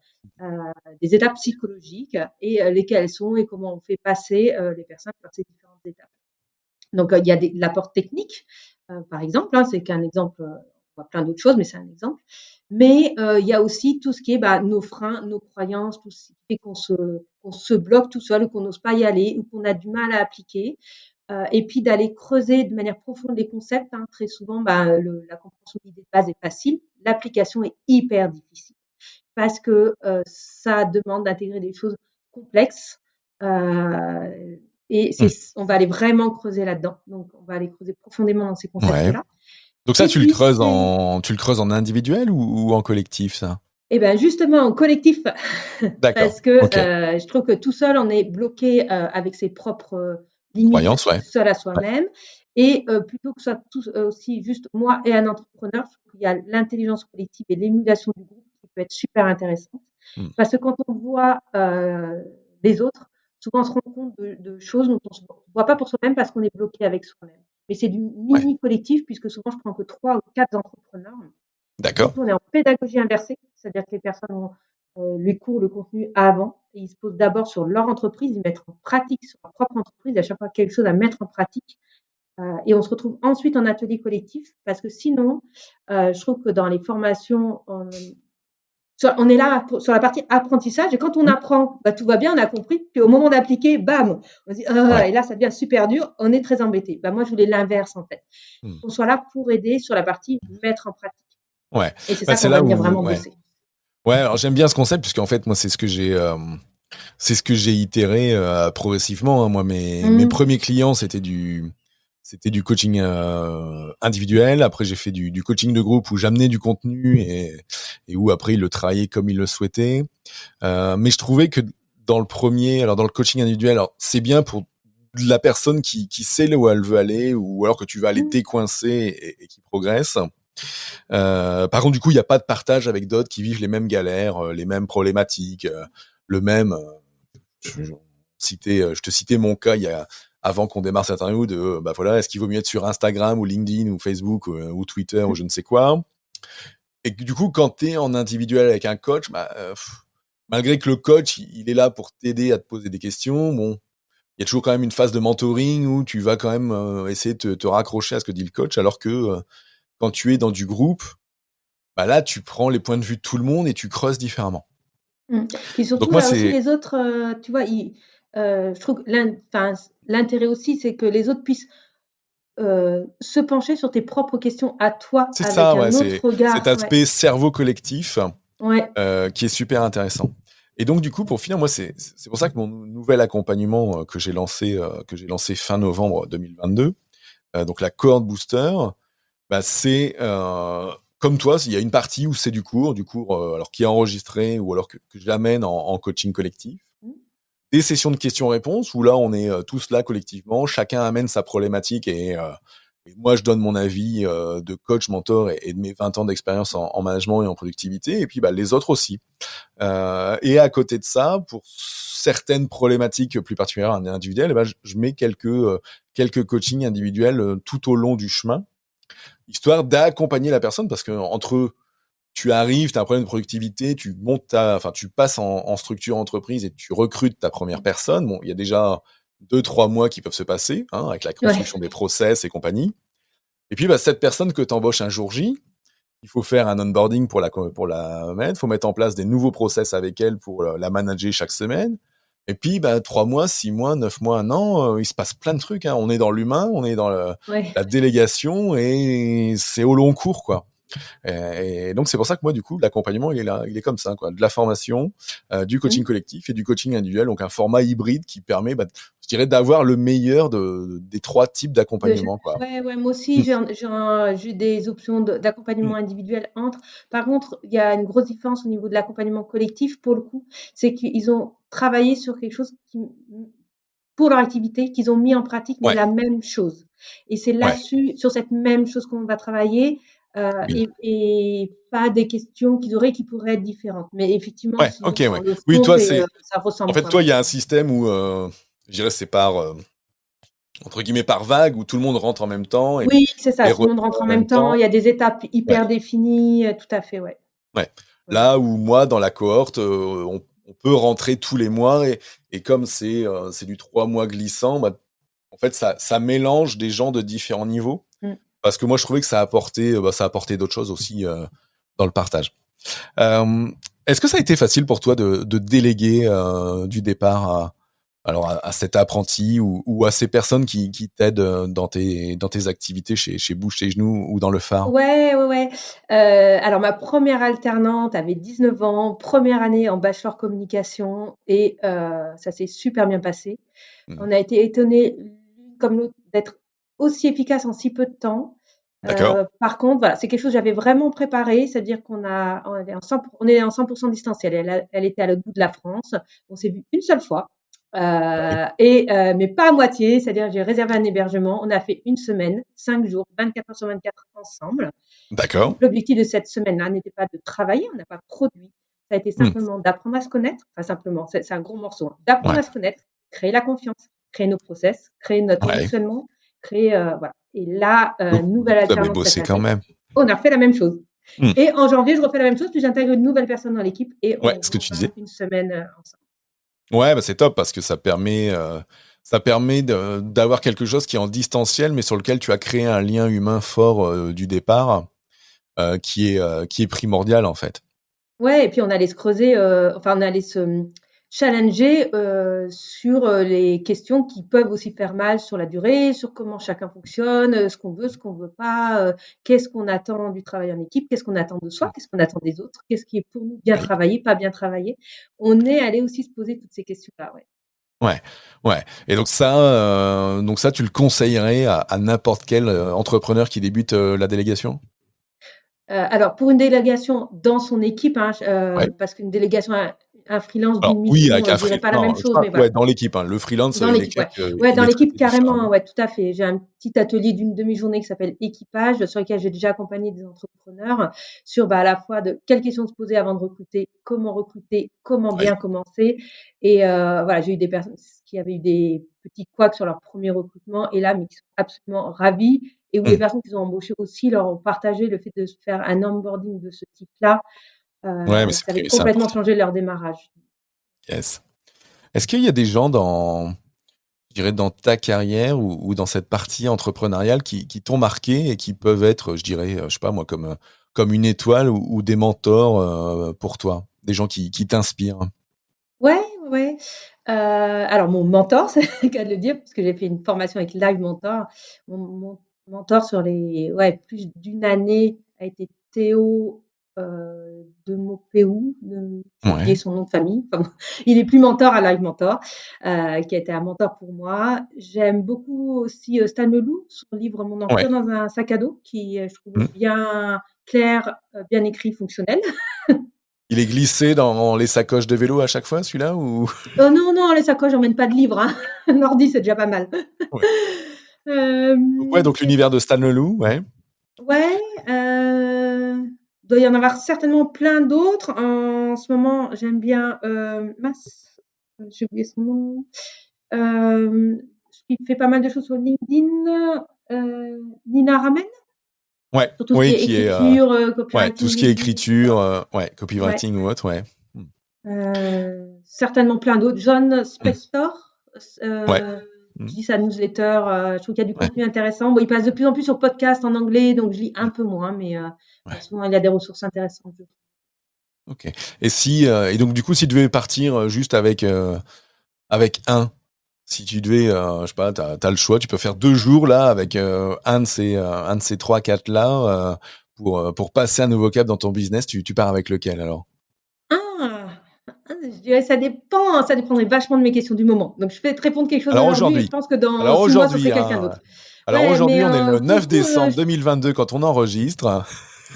des étapes psychologiques et lesquelles sont et comment on fait passer, les personnes par ces différentes étapes. Donc, il y a l'apport technique, par exemple, hein, c'est qu'un exemple, on voit plein d'autres choses, mais c'est un exemple. Mais, il y a aussi tout ce qui est, bah, nos freins, nos croyances, tout ce qui fait qu'on se bloque tout seul ou qu'on n'ose pas y aller ou qu'on a du mal à appliquer. Et puis d'aller creuser de manière profonde les concepts, hein. Très souvent, bah, la compréhension de l'idée de base est facile, l'application est hyper difficile parce que, ça demande d'intégrer des choses complexes, heu et Mmh. on va aller vraiment creuser là-dedans. Donc on va aller creuser profondément dans ces Ouais. concepts-là Donc ça, et tu le puis creuses c'est en individuel ou en collectif, ça? et ben, justement en collectif D'accord. parce que, OK. je trouve que tout seul, on est bloqué, avec ses propres, limites, Croyance, ouais. seul à Ouais. soi-même et plutôt que ce soit tous, aussi juste moi et un entrepreneur, je trouve qu'il y a l'intelligence collective et l'émulation du groupe qui peut être super intéressante. Mmh. Parce que quand on voit, les autres, souvent on se rend compte de choses dont on se voit pas pour soi-même parce qu'on est bloqué avec soi-même. Mais c'est du Ouais. mini collectif puisque souvent je prends que 3 ou 4 entrepreneurs. Du D'accord. coup, on est en pédagogie inversée, c'est-à-dire que les personnes ont, les cours, le contenu avant et ils se posent d'abord sur leur entreprise, ils mettent en pratique sur leur propre entreprise, à chaque fois quelque chose à mettre en pratique. Et on se retrouve ensuite en atelier collectif parce que sinon, je trouve que dans les formations, on est là sur la partie apprentissage et quand on Mmh. apprend, bah, tout va bien, on a compris. Puis au moment d'appliquer, bam, on se dit Ouais. et là, ça devient super dur, on est très embêté. Bah, moi, je voulais l'inverse en fait. Mmh. Qu'on soit là pour aider sur la partie mettre en pratique. Ouais. Et c'est Bah, ça c'est qu'on va là venir où vraiment ouais. bosser. Ouais, alors j'aime bien ce concept puisqu'en fait, moi, c'est ce que j'ai itéré progressivement. Hein. Moi, mes Mmh. premiers clients, c'était du coaching individuel. Après, j'ai fait du coaching de groupe où j'amenais du contenu et où après, ils le travaillaient comme ils le souhaitaient. Mais je trouvais que alors dans le coaching individuel, alors c'est bien pour la personne qui sait là où elle veut aller ou alors que tu vas aller Mmh. décoincer et qui progresse. Par contre, du coup, il n'y a pas de partage avec d'autres qui vivent les mêmes galères, les mêmes problématiques, le même. Je te citais mon cas avant qu'on démarre cette interview de, bah voilà, est-ce qu'il vaut mieux être sur Instagram ou LinkedIn ou Facebook ou Twitter ou je ne sais quoi. Et du coup, quand tu es en individuel avec un coach, bah, malgré que le coach, il est là pour t'aider à te poser des questions, bon, il y a toujours quand même une phase de mentoring où tu vas quand même essayer de te raccrocher à ce que dit le coach, alors que quand tu es dans du groupe, bah là, tu prends les points de vue de tout le monde et tu creuses différemment. Mmh. Puis Donc surtout, moi, là aussi, c'est les autres, tu vois, je trouve que l'intérêt aussi, c'est que les autres puissent se pencher sur tes propres questions à toi c'est avec ça, ouais, un autre c'est cet regard. Ouais, aspect cerveau collectif ouais. qui est super intéressant. Et donc du coup, pour finir, moi, c'est pour ça que mon nouvel accompagnement que j'ai lancé fin novembre 2022, donc la cohorte booster, bah, c'est comme toi, il y a une partie où c'est du cours alors qui est enregistré ou alors que j'amène en coaching collectif. Mmh. Des sessions de questions-réponses où là, on est tous là collectivement, chacun amène sa problématique et moi, je donne mon avis de coach, mentor et de mes 20 ans d'expérience en management et en productivité, et puis bah, les autres aussi. Et à côté de ça, pour certaines problématiques plus particulières individuelles, eh ben, je mets quelques coachings individuels tout au long du chemin, histoire d'accompagner la personne, parce que entre tu arrives, tu as un problème de productivité, tu passes en structure entreprise et tu recrutes ta première personne. Bon, il y a déjà 2-3 mois qui peuvent se passer, hein, avec la Ouais. construction des process et compagnie. Et puis, bah, cette personne que tu embauches un jour J, il faut faire un onboarding pour la mettre, il faut mettre en place des nouveaux process avec elle pour la manager chaque semaine. Et puis, bah, 3 mois, 6 mois, 9 mois, un an, il se passe plein de trucs. Hein. On est dans l'humain, on est dans Ouais. la délégation et c'est au long cours, quoi. Et donc c'est pour ça que moi du coup l'accompagnement il est là, il est comme ça quoi, de la formation, du coaching Mmh. collectif et du coaching individuel, donc un format hybride qui permet, bah, je dirais d'avoir le meilleur des trois types d'accompagnement quoi. Ouais, ouais, moi aussi, Mmh. j'ai des options d'accompagnement Mmh. individuel entre. Par contre, il y a une grosse différence au niveau de l'accompagnement collectif, pour le coup, c'est qu'ils ont travaillé sur quelque chose pour leur activité, qu'ils ont mis en pratique, mais Ouais, la même chose. Et c'est ouais, là-dessus, sur cette même chose qu'on va travailler, oui. et pas des questions qu'ils auraient qui pourraient être différentes. Mais effectivement, Ouais, sinon, OK, dans ouais. le Oui, fond, toi c'est, c'est ça en ressemble fait quand toi même. il y a un système où je dirais c'est par entre guillemets par vague où tout le monde rentre en même temps Oui, c'est ça, et tout le ressort monde rentre en en même même temps, temps. il y a des étapes Ouais. hyper définies, tout à fait, ouais. Ouais. Ouais, ouais. Là où moi, dans la cohorte, on peut rentrer tous les mois et comme c'est du 3 mois glissant, bah, en fait, ça mélange des gens de différents niveaux. Mmh. Parce que moi, je trouvais que ça apportait d'autres choses aussi dans le partage. Euh, Est-ce que ça a été facile pour toi de déléguer du départ à cet apprenti ou à ces personnes qui t'aident dans tes activités chez Bouche et Genoux ou dans le phare? Ouais, ouais, ouais. Alors ma première alternante avait 19 ans, première année en bachelor communication et ça s'est super bien passé. Hmm. On a été étonnés l'une comme l'autre d'être aussi efficaces en si peu de temps. D'accord. Par contre, voilà, c'est quelque chose que j'avais vraiment préparé, c'est-à-dire on est en 100 distanciel. Elle était à l'autre bout de la France. On s'est vu une seule fois, Oui. mais pas à moitié, c'est-à-dire j'ai réservé un hébergement. On a fait une semaine, 5 jours, 24 heures sur 24 ensemble. D'accord. L'objectif de cette semaine-là n'était pas de travailler, on n'a pas produit. Ça a été Hmm. simplement d'apprendre à se connaître, enfin simplement, c'est un gros morceau, hein, d'apprendre Ouais. à se connaître, créer la confiance, créer nos process, créer notre Ouais. fonctionnement, créer, voilà. Et là, Donc, nouvelle vous avez alternance cette bossé quand année, même. on a fait la même chose. Hmm. Et en janvier, je refais la même chose, puis j'intègre une nouvelle personne dans l'équipe et Ouais, on ce que tu repart disais. une semaine ensemble. Ouais, bah c'est top parce que ça permet d'avoir quelque chose qui est en distanciel, mais sur lequel tu as créé un lien humain fort du départ, qui est primordial en fait. Ouais, et puis on allait se creuser, enfin on allait se, challenger, sur, les questions qui peuvent aussi faire mal sur la durée, sur comment chacun fonctionne, ce qu'on veut pas, qu'est-ce qu'on attend du travail en équipe, qu'est-ce qu'on attend de soi, Mm. qu'est-ce qu'on attend des autres, qu'est-ce qui est pour nous bien Oui. travaillé, pas bien travaillé. On est allé aussi se poser toutes ces questions-là, ouais. Ouais, ouais. Et donc ça, tu le conseillerais à n'importe quel entrepreneur qui débute la délégation? Alors pour une délégation dans son équipe, hein, Ouais. parce qu'une délégation à un freelance Alors d'une oui, mission, avec un je dirais free. pas la Non, même je chose, parle, mais ouais, voilà. dans l'équipe. Hein. Le freelance, Dans il est l'équipe, ouais. Ouais, il dans est traité l'équipe différemment. carrément, ouais, tout à fait. J'ai un petit atelier d'une demi-journée qui s'appelle équipage, sur lequel j'ai déjà accompagné des entrepreneurs sur, bah, à la fois de quelles questions se poser avant de recruter, comment Oui. bien commencer. Et voilà, j'ai eu des personnes qui avaient eu des petits couacs sur leur premier recrutement et là, mais qui sont absolument ravis, et où les Mm. personnes qu'ils ont embauchées aussi leur ont partagé le fait de se faire un onboarding de ce type-là. Ouais, mais Ça avait c'est complètement important. changé leur démarrage. Yes. Est-ce qu'il y a des gens je dirais, dans ta carrière ou dans cette partie entrepreneuriale qui t'ont marqué et qui peuvent être, je dirais, je sais pas moi, comme une étoile ou des mentors pour toi, des gens qui t'inspirent? Ouais, ouais. Alors mon mentor, c'est le cas de le dire, parce que j'ai fait une formation avec Live Mentor. Mon mentor sur les ouais, plus d'une année a été Théo, Demopéou, j'ai oublié Ouais, son nom de famille. Enfin bon, il est plus mentor à Live Mentor, qui a été un mentor pour moi. J'aime beaucoup aussi, Stan Leloup, son livre Mon ouais. empire dans un sac à dos qui, je trouve Mm. bien clair, bien écrit, fonctionnel. Il est glissé dans les sacoches de vélo à chaque fois, celui-là ou? Non, non, les sacoches, j'emmène pas de livres, hein. Un ordi, c'est déjà pas mal. Ouais. Ouais, donc Qu'est-ce l'univers de Stan Leloup, ouais. Ouais, doit y en avoir certainement plein d'autres. En ce moment, j'aime bien, mince, j'ai oublié son nom. Hem, qui fait pas mal de choses sur LinkedIn, Nina Ramen, Ouais, sur tout ce qui oui, est qui est écriture, ouais, tout copywriting, ce qui est LinkedIn, et écriture, cetera. ouais, Ouais, copywriting ou autre, ouais. Mm. certainement plein d'autres. John Mm. Spector, Ouais. je Mm. lis sa newsletter, je trouve qu'il y a du Ouais. contenu intéressant. Bon, il passe de plus en plus sur podcast en anglais, donc je lis un Mm. peu moins, mais Ouais. souvent il y a des ressources intéressantes. Ok. Et donc du coup, si tu devais partir juste avec si tu devais, je sais pas, t'as le choix, tu peux faire 2 jours là avec un de ces trois quatre là pour passer un nouveau cap dans ton business. Tu pars avec lequel alors? Ah! Je dirais ça dépendrait vachement de mes questions du moment. Donc je vais te répondre quelque chose Alors aujourd'hui et je aujourd'hui, pense que dans alors 6 mois, ce aujourd'hui, serait quelqu'un hein, d'autre. alors Ouais, mais aujourd'hui, on est le pour le 9 coup, décembre 2022 quand on enregistre.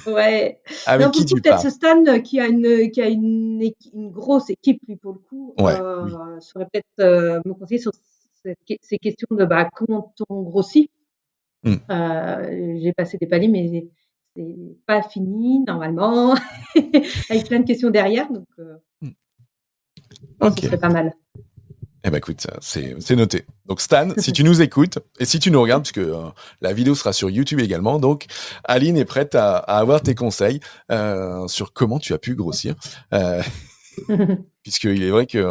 ouais. Avec Non, pour qui le coup, tu peut-être pars? ce Stan qui a une grosse équipe, lui, pour le coup, Ouais, oui. saurait peut-être, me conseiller sur ces questions de, bah, comment on grossit. Hmm. J'ai passé des paliers, mais c'est pas fini normalement, avec plein de questions derrière, donc Hmm. je pense que ce Ok. serait pas mal. Eh ben écoute, c'est noté. Donc Stan, si tu nous écoutes et si tu nous regardes, puisque la vidéo sera sur YouTube également, donc Aline est prête à avoir tes conseils sur comment tu as pu grossir, euh, puisqu'il est vrai que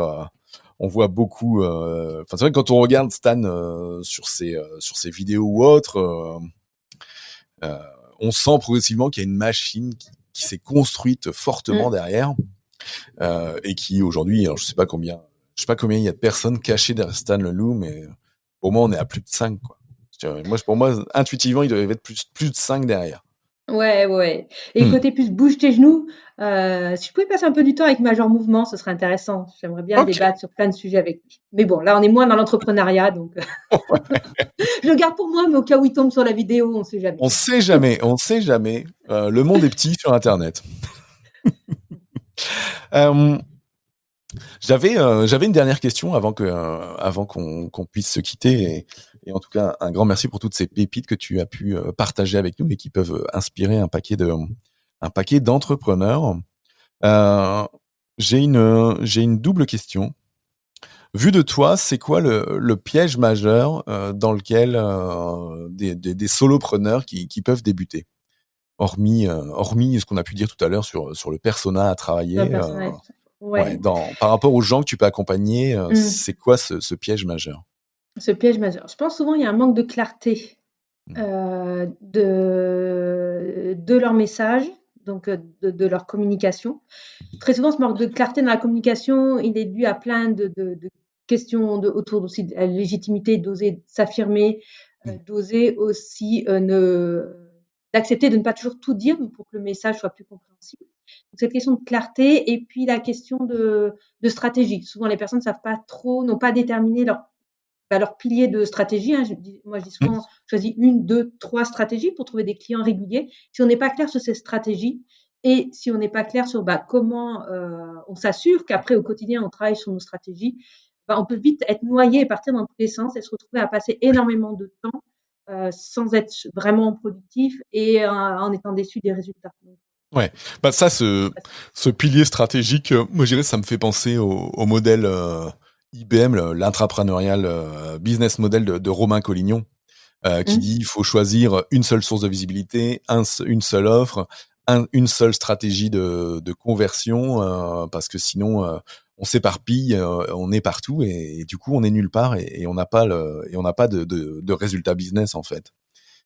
on voit beaucoup. Enfin c'est vrai que quand on regarde Stan sur ses vidéos ou autres, euh, on sent progressivement qu'il y a une machine qui s'est construite fortement Mmh. derrière et qui aujourd'hui, alors je sais pas combien il y a de personnes cachées derrière Stan Leloup, mais pour moi, on est à plus de 5 quoi. Pour moi, intuitivement, il doit y avoir plus de 5 derrière. Ouais, ouais, et Hmm. côté plus bouge tes genoux, si je pouvais passer un peu du temps avec Major Mouvement, ce serait intéressant. J'aimerais bien Ok. débattre sur plein de sujets avec lui. Mais bon, là, on est moins dans l'entrepreneuriat, donc je le garde pour moi, mais au cas où il tombe sur la vidéo, on sait jamais. On sait jamais, on sait jamais. Le monde est petit sur Internet. Euh, j'avais une dernière question avant qu'on puisse se quitter et en tout cas un grand merci pour toutes ces pépites que tu as pu partager avec nous et qui peuvent inspirer un paquet d'entrepreneurs. Euh, j'ai une double question. Vu de toi, c'est quoi le piège majeur dans lequel des solopreneurs qui peuvent débuter, hormis ce qu'on a pu dire tout à l'heure sur le persona à Sur le travailler. personnel. Ouais. Par rapport aux gens que tu peux accompagner, Mmh. c'est quoi ce piège majeur? Ce piège majeur. Je pense souvent il y a un manque de clarté, Mmh. de leur message, donc de leur communication. Très souvent, ce manque de clarté dans la communication, il est dû à plein de questions autour aussi de la légitimité d'oser s'affirmer, Mmh. d'oser aussi, d'accepter de ne pas toujours tout dire pour que le message soit plus compréhensible. Donc cette question de clarté et puis la question de stratégie. Souvent les personnes ne savent pas trop, n'ont pas déterminé leur pilier de stratégie, hein. Je dis Mmh. souvent, choisis 1, 2, 3 stratégies pour trouver des clients réguliers. Si on n'est pas clair sur ces stratégies et si on n'est pas clair sur comment on s'assure qu'après au quotidien on travaille sur nos stratégies, on peut vite être noyé et partir dans tous les sens et se retrouver à passer énormément de temps sans être vraiment productif et en étant déçu des résultats. Donc, Ouais, bah, ça, c'est ce pas ça. ce pilier stratégique, moi, je dirais, ça me fait penser au modèle, IBM, l'intrapreneurial, business model de Romain Collignon, qui Mmh. dit: «Il faut choisir une seule source de visibilité, une seule offre, une seule stratégie de conversion, parce que sinon, on s'éparpille, on est partout et du coup, on est nulle part et on n'a pas de résultat business, en fait».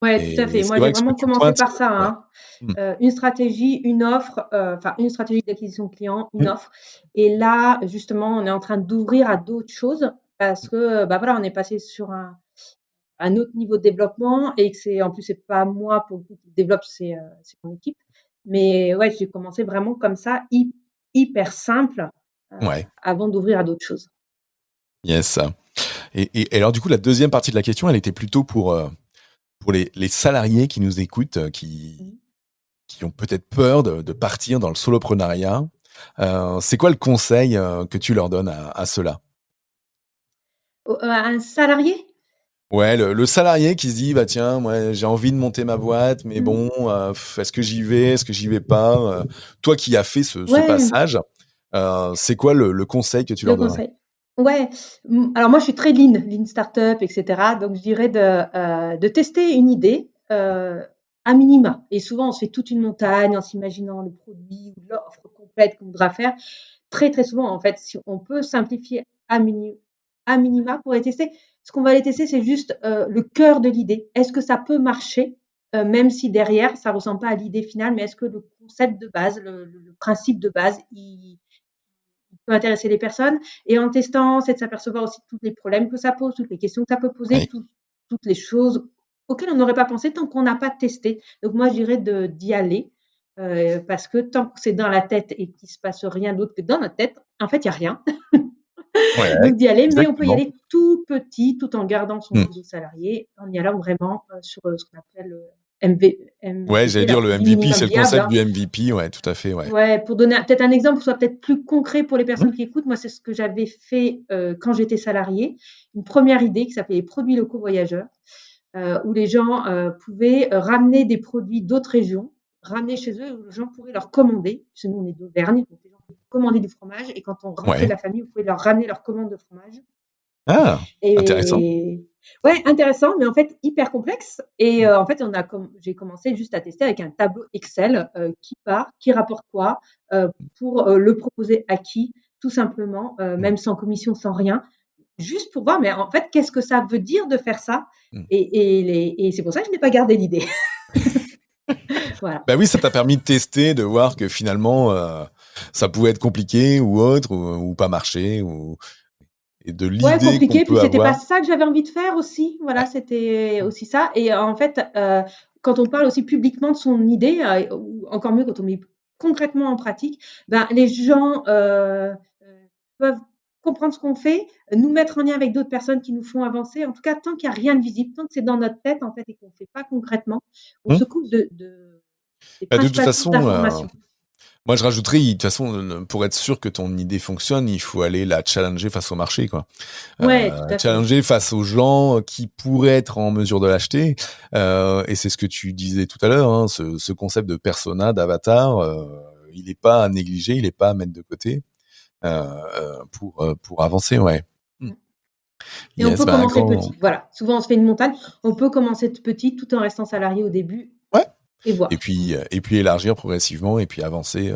Ouais, tout à Et fait. c'est Moi, j'ai vrai que ce que vraiment tu commencé pointes, par ça, ouais. hein. Mmh. Une stratégie, une offre, enfin une stratégie d'acquisition client, une Mmh. offre et là, justement, on est en train d'ouvrir à d'autres choses parce que, voilà, on est passé sur un autre niveau de développement et que c'est en plus, c'est pas moi pour le coup qui développe, c'est mon équipe. Mais ouais, j'ai commencé vraiment comme ça, hyper simple, heu, Ouais. avant d'ouvrir à d'autres choses. Yes. Et alors du coup, la deuxième partie de la question, elle était plutôt pour les salariés qui nous écoutent, Mmh. qui ont peut-être peur de partir dans le soloprenariat. C'est quoi le conseil, que tu leur donnes à ceux-là? Un salarié? Ouais, le salarié qui se dit: «Bah, tiens, moi, j'ai envie de monter ma boîte, mais Mmh. bon, est-ce que j'y vais? Est-ce que j'y vais pas?» Toi qui as fait ce Ouais. passage, c'est quoi le conseil que tu Le leur donnerais? conseil. Ouais, alors moi je suis très lean startup et cetera, donc je dirais de tester une idée, à minima et souvent on se fait toute une montagne en s'imaginant le produit ou l'offre complète qu'on voudra faire. Très, très souvent en fait, si on peut simplifier à minima pour les tester. Ce qu'on va aller tester, c'est juste, le cœur de l'idée. Est-ce que ça peut marcher? Même si derrière ça ressemble pas à l'idée finale, mais est-ce que le concept de base, le principe de base, il peut intéresser les personnes et en testant, c'est de s'apercevoir aussi de tous les problèmes que ça pose, toutes les questions que ça peut poser, Oui. toutes les choses auxquelles on n'aurait pas pensé tant qu'on n'a pas testé. Donc moi, je dirais d'y aller, parce que tant que c'est dans la tête et qu'il se passe rien d'autre que dans notre tête, en fait, il y a rien. Ouais, Donc d'y aller, mais on peut y exactement. aller tout petit, tout en gardant son Mmh. réseau salarié, en y allant vraiment, sur, ce qu'on appelle le Ouais, MVP, j'allais la dire le produit MVP, minimum c'est le viable, concept hein. du MVP, ouais, tout à fait, ouais. Ouais, pour donner peut-être un exemple qui soit peut-être plus concret pour les Mmh. personnes qui écoutent, moi, c'est ce que j'avais fait, quand j'étais salariée. Une première idée qui s'appelait les produits locaux voyageurs, où les gens, pouvaient, ramener des produits d'autres régions, ramener chez eux, où les gens pourraient leur commander. Parce que nous, on est d'Auvergne, donc les gens pouvaient commander du fromage et quand on rentrait de Ouais. la famille, vous pouvez leur ramener leur commande de fromage. Ah! Intéressant. Et ouais, intéressant, mais en fait hyper complexe et Mmh. en fait, j'ai commencé juste à tester avec un tableau Excel, qui part, qui rapporte quoi, pour, le proposer à qui? Tout simplement, Mmh. même sans commission, sans rien, juste pour voir, mais en fait, qu'est-ce que ça veut dire de faire ça? Mmh. Et c'est pour ça que je n'ai pas gardé l'idée. Voilà. Bah oui, ça t'a permis de tester, de voir que finalement, ça pouvait être compliqué ou autre ou pas marcher ou et de Ouais, l'idée qu'on compliqué, puis peut c'était pas avoir. ça que j'avais envie de faire aussi. Voilà, Ouais. c'était Mmh. aussi ça et en fait, quand on parle aussi publiquement de son idée, ou encore mieux quand on met concrètement en pratique, ben, les gens, peuvent comprendre ce qu'on fait, nous mettre en lien avec d'autres personnes qui nous font avancer. En tout cas, tant qu'il y a rien de visible, tant que c'est dans notre tête, en fait, et qu'on fait pas concrètement, on Mmh. se coupe des Bah, de toute principales sources façon, d'informations. moi je rajouterais, de toute façon, pour être sûr que ton idée fonctionne, il faut aller la challenger face au marché, quoi. Ouais, tout à fait. Challenger face aux gens qui pourraient être en mesure de l'acheter. Et c'est ce que tu disais tout à l'heure, hein, ce concept de persona, d'avatar, il est pas à négliger, il est pas à mettre de côté, pour avancer, ouais. Mmh. Mmh. Et on Yes, peut bah, un commencer grand petit. Voilà, souvent on se fait une montagne. On peut commencer petit tout en restant salarié au début. ouais. voir. Et puis élargir progressivement et puis avancer,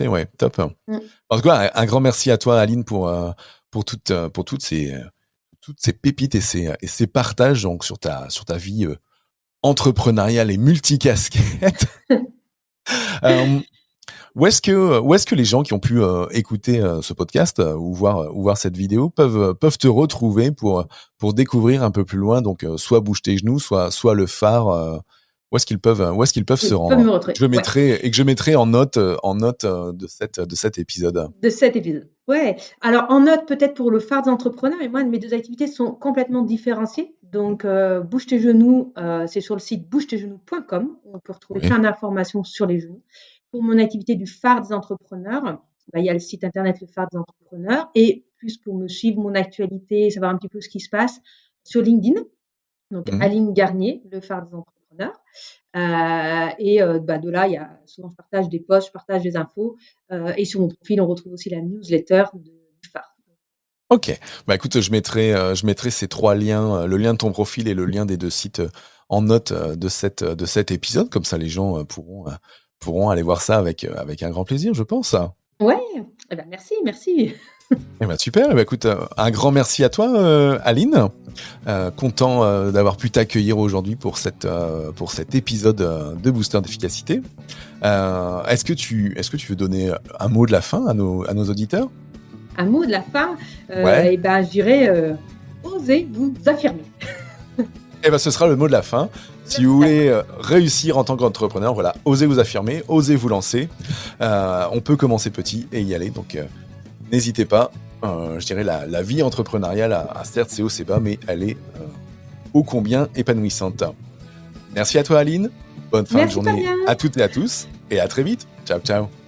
ouais, top. En tout cas, un grand merci à toi, Aline, pour toutes ces pépites et ces partages donc sur ta vie entrepreneuriale et multicasquette. Où est-ce que les gens qui ont pu écouter ce podcast ou voir cette vidéo peuvent te retrouver pour découvrir un peu plus loin, donc soit Bouge tes genoux, soit le phare, où est-ce qu'ils peuvent se Ils peuvent rendre? me retrouver. Et que je mettrai en note de cet épisode. De cet épisode. Ouais. Alors en note peut-être pour le phare des entrepreneurs, mais moi mes 2 activités sont complètement différenciées. Donc Bouge tes genoux, c'est sur le site bougetetgenous.com où on peut retrouver Oui. plein d'informations sur les genoux. Pour mon activité du phare des entrepreneurs, il y a le site internet Le Phare des entrepreneurs et plus pour me suivre mon actualité, savoir un petit peu ce qui se passe sur LinkedIn. Donc Aline Garnier, Le Phare des entrepreneurs. De là, il y a souvent je partage des posts, je partage des infos et sur mon profil, on retrouve aussi la newsletter du phare. Ok, bah écoute, je mettrai ces 3 liens, le lien de ton profil et le lien des 2 sites en note de cet épisode, comme ça les gens pourront aller voir ça avec un grand plaisir, je pense. Ouais, eh ben merci. Eh ben super, eh ben écoute, un grand merci à toi, Aline. Content d'avoir pu t'accueillir aujourd'hui pour cet épisode de Booster d'efficacité. Est-ce que tu veux donner un mot de la fin à nos auditeurs? Un mot de la fin, Ouais. je dirais osez vous affirmer. Eh ben, ce sera le mot de la fin. Si vous voulez réussir en tant qu'entrepreneur, voilà, osez vous affirmer, osez vous lancer. On peut commencer petit et y aller, donc n'hésitez pas. Je dirais la vie entrepreneuriale a certes ses hauts, ses bas, mais elle est ô combien épanouissante. Merci à toi, Aline. Bonne fin de journée Fabien. à toutes et à tous, et à très vite. Ciao, ciao.